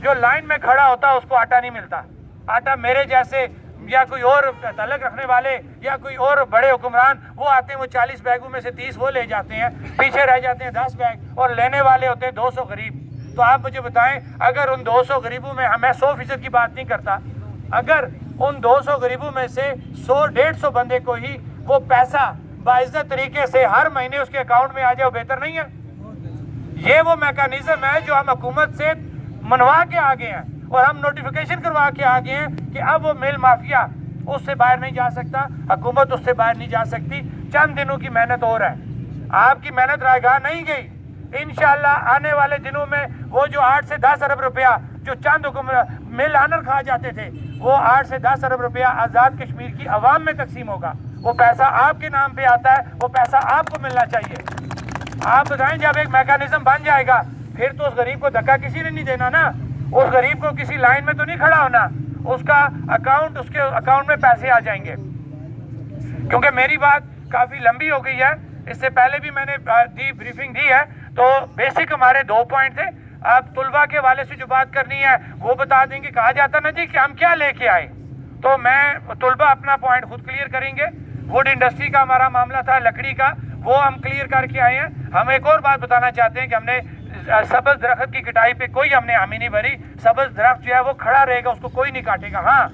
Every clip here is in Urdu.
جو لائن میں کھڑا ہوتا ہے اس کو آٹا نہیں ملتا. آٹا میرے جیسے یا کوئی اور تعلق رکھنے والے یا کوئی اور بڑے حکمران وہ آتے ہیں, وہ 40 بیگوں میں سے 30 وہ لے جاتے ہیں, پیچھے رہ جاتے ہیں 10 بیگ, اور لینے والے ہوتے ہیں 200 غریب. تو آپ مجھے بتائیں, اگر ان 200 غریبوں میں, میں 100% کی بات نہیں کرتا, اگر ان 200 غریبوں میں سے 100-150 بندے کو ہی وہ پیسہ باعزت طریقے سے ہر مہینے اس کے اکاؤنٹ میں آ جائے, وہ بہتر نہیں ہے؟ یہ وہ میکانزم ہے جو ہم حکومت سے منوا کے آگے ہیں, اور ہم نوٹیفیکیشن کروا کے آگے ہیں کہ اب وہ مل مافیا اس سے باہر نہیں جا سکتا, حکومت اس سے باہر نہیں جا سکتی. چند دنوں کی محنت اور ہے, آپ کی محنت رائے گاہ نہیں گئی. انشاءاللہ آنے والے دنوں میں وہ جو 8 سے 10 ارب روپیہ جو چند مل آنر کھا جاتے تھے, وہ 8 سے 10 ارب روپیہ آزاد کشمیر کی عوام میں تقسیم ہوگا. وہ پیسہ آپ کے نام پہ آتا ہے, وہ پیسہ آپ کو ملنا چاہیے. آپ بتائیں, جب ایک میکانزم بن جائے گا پھر تو اس غریب کو دھکا کسی نے نہیں دینا نا, اس غریب کو کسی لائن میں تو نہیں کھڑا ہونا, اس کا اکاؤنٹ, اس کے اکاؤنٹ میں پیسے آ جائیں گے. کیونکہ میری بات کافی لمبی ہو گئی ہے, اس سے پہلے بھی میں نے بریفنگ دی ہے, تو بیسک ہمارے 2 پوائنٹ تھے. آپ طلباء کے والے سے جو بات کرنی ہے وہ بتا دیں گے. کہا جاتا نا جی کہ ہم کیا لے کے آئے, تو میں طلباء اپنا پوائنٹ خود کلیئر کریں گے. ووڈ انڈسٹری کا ہمارا معاملہ تھا, لکڑی کا, وہ ہم کلیئر کر کے آئے ہیں. ہم ایک اور بات بتانا چاہتے ہیں کہ ہم نے سبز درخت کی کٹائی پہ کوئی ہم نے حامی نہیں بھری. سبز درخت جو ہے وہ کھڑا رہے گا, اس کو کوئی نہیں کاٹے گا. ہاں,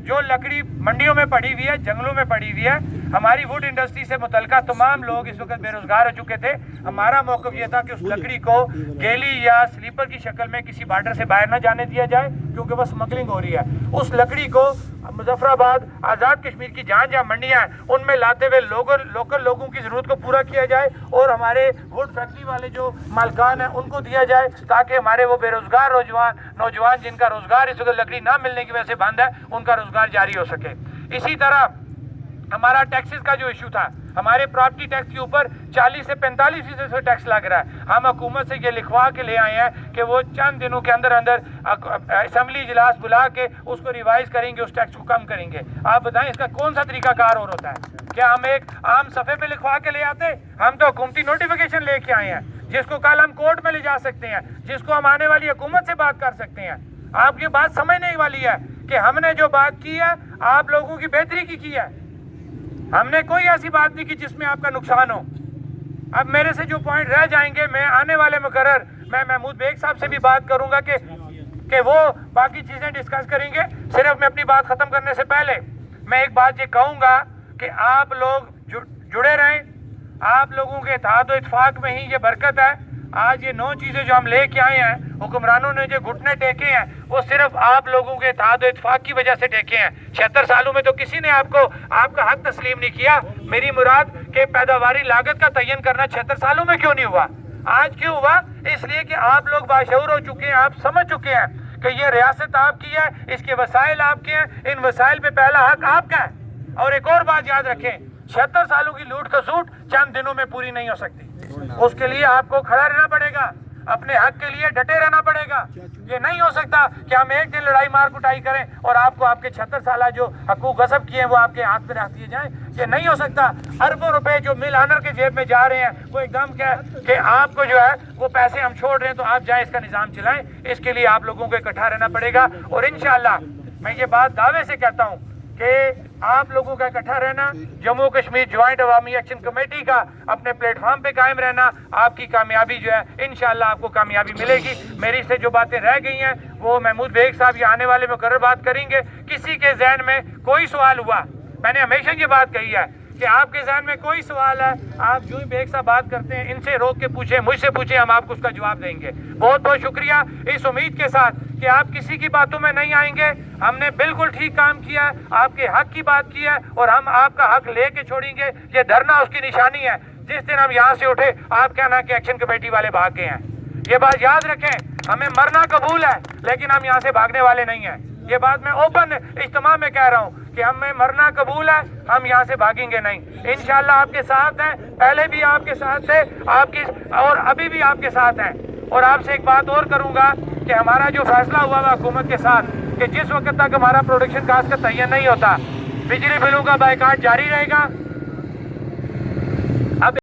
جو لکڑی منڈیوں میں پڑی ہوئی ہے, جنگلوں میں پڑی ہوئی ہے, ہماری ووڈ انڈسٹری سے متعلقہ تمام لوگ اس وقت بے روزگار ہو چکے تھے. ہمارا موقف یہ تھا کہ اس لکڑی کو گیلی یا سلیپر کی شکل میں کسی بارڈر سے باہر نہ جانے دیا جائے, کیونکہ وہ سمگلنگ ہو رہی ہے. اس لکڑی کو مظفر آباد, آزاد کشمیر کی جہاں منڈیاں ہیں ان میں لاتے ہوئے لوکل لوگوں کی ضرورت کو پورا کیا جائے, اور ہمارے ووڈ فیکٹری والے جو مالکان ہیں ان کو دیا جائے, تاکہ ہمارے وہ بے روزگار نوجوان جن کا روزگار اس وقت لکڑی نہ ملنے کی وجہ سے بند ہے, ان کا روزگار جاری ہو سکے. اسی طرح ہمارا ٹیکسز کا جو ایشو تھا, ہمارے پراپرٹی ٹیکس کے اوپر 40 سے 45% سے ٹیکس لگ رہا ہے. ہم حکومت سے یہ لکھوا کے لے آئے ہیں کہ وہ چند دنوں کے اندر اسمبلی اجلاس بلا کے اس کو ریوائز کریں گے, اس ٹیکس کو کم کریں گے. آپ بتائیں اس کا کون سا طریقہ کار اور ہوتا ہے؟ کیا ہم ایک عام صفحے پہ لکھوا کے لے آتے؟ ہم تو حکومتی نوٹیفیکیشن لے کے آئے ہیں, جس کو کل ہم کورٹ میں لے جا سکتے ہیں, جس کو ہم آنے والی حکومت سے بات کر سکتے ہیں. آپ کی بات سمجھنے والی ہے کہ ہم نے جو بات کی ہے آپ لوگوں کی بہتری کی ہے. ہم نے کوئی ایسی بات نہیں کی جس میں آپ کا نقصان ہو. اب میرے سے جو پوائنٹ رہ جائیں گے, میں آنے والے مقرر میں محمود بیگ صاحب سے بھی بات کروں گا کہ وہ باقی چیزیں ڈسکس کریں گے. صرف میں اپنی بات ختم کرنے سے پہلے میں ایک بات یہ کہوں گا کہ آپ لوگ جڑے رہیں. آپ لوگوں کے اتحاد و اتفاق میں ہی یہ برکت ہے. آج یہ 9 چیزیں جو ہم لے کے آئے ہیں, حکمرانوں نے جو گھٹنے ٹیکے ہیں وہ صرف آپ لوگوں کے اتحاد و اتفاق کی وجہ سے ٹیکے ہیں. 76 سالوں میں تو کسی نے آپ کا حق تسلیم نہیں کیا. میری مراد کہ پیداواری لاگت کا تعین کرنا 76 سالوں میں کیوں نہیں ہوا؟ آج کیوں ہوا؟ اس لیے کہ آپ لوگ باشعور ہو چکے ہیں, آپ سمجھ چکے ہیں کہ یہ ریاست آپ کی ہے, اس کے وسائل آپ کے ہیں, ان وسائل پہ پہلا حق آپ کا ہے. اور ایک اور بات یاد رکھیں, 76 سالوں کی لوٹ کسوٹ چند دنوں میں پوری نہیں ہو سکتی. اس کے لیے آپ کو کھڑا رہنا پڑے گا, اپنے حق کے لیے ڈٹے رہنا پڑے گا. یہ نہیں ہو سکتا کہ ہم ایک دن لڑائی مار کٹائی کریں اور آپ کو آپ کے 76 سالہ جو حقوق غصب کیے ہیں وہ آپ کے ہاتھ پہ رکھ دیے جائیں. یہ نہیں ہو سکتا. اربوں روپے جو مل آنر کے جیب میں جا رہے ہیں, وہ ایک دم کہ آپ کو جو ہے وہ پیسے ہم چھوڑ رہے ہیں تو آپ جائیں اس کا نظام چلائیں. اس کے لیے آپ لوگوں کو اکٹھا رہنا پڑے گا. اور انشاءاللہ میں یہ بات دعوے سے کہتا ہوں کہ آپ لوگوں کا اکٹھا رہنا, جموں کشمیر جوائنٹ عوامی ایکشن کمیٹی کا اپنے پلیٹ فارم پہ قائم رہنا, آپ کی کامیابی جو ہے انشاءاللہ آپ کو کامیابی ملے گی. میری سے جو باتیں رہ گئی ہیں وہ محمود بیگ صاحب یہ آنے والے مقرر بات کریں گے. کسی کے ذہن میں کوئی سوال ہوا, میں نے ہمیشہ یہ بات کہی ہے کہ آپ کے ذہن میں کوئی سوال ہے, آپ جو ہی بیگ صاحب بات کرتے ہیں ان سے روک کے پوچھیں, مجھ سے پوچھیں, ہم آپ کو اس کا جواب دیں گے. بہت بہت شکریہ, اس امید کے ساتھ کہ آپ کسی کی باتوں میں نہیں آئیں گے. ہم نے بالکل ٹھیک کام کیا ہے, آپ کے حق کی بات کی ہے اور ہم آپ کا حق لے کے چھوڑیں گے. یہ دھرنا اس کی نشانی ہے. جس دن ہم یہاں سے اٹھے آپ کہنا کہ ایکشن کمیٹی والے بھاگ گئے ہیں. یہ بات یاد رکھیں, ہمیں مرنا قبول ہے لیکن ہم یہاں سے بھاگنے والے نہیں ہیں. یہ بات میں اوپن اجتماع میں کہہ رہا ہوں کہ ہمیں مرنا قبول ہے, ہم یہاں سے بھاگیں گے نہیں. انشاءاللہ آپ کے ساتھ ہیں, پہلے بھی آپ کے ساتھ تھے, اور ابھی بھی آپ کے ساتھ ہیں. اور آپ سے ایک بات اور کروں گا کہ ہمارا جو فیصلہ ہوا ہوا حکومت کے ساتھ کہ جس وقت تک ہمارا پروڈکشن کاسٹ کا تعین نہیں ہوتا, بجلی بلوں کا بائیکاٹ جاری رہے گا.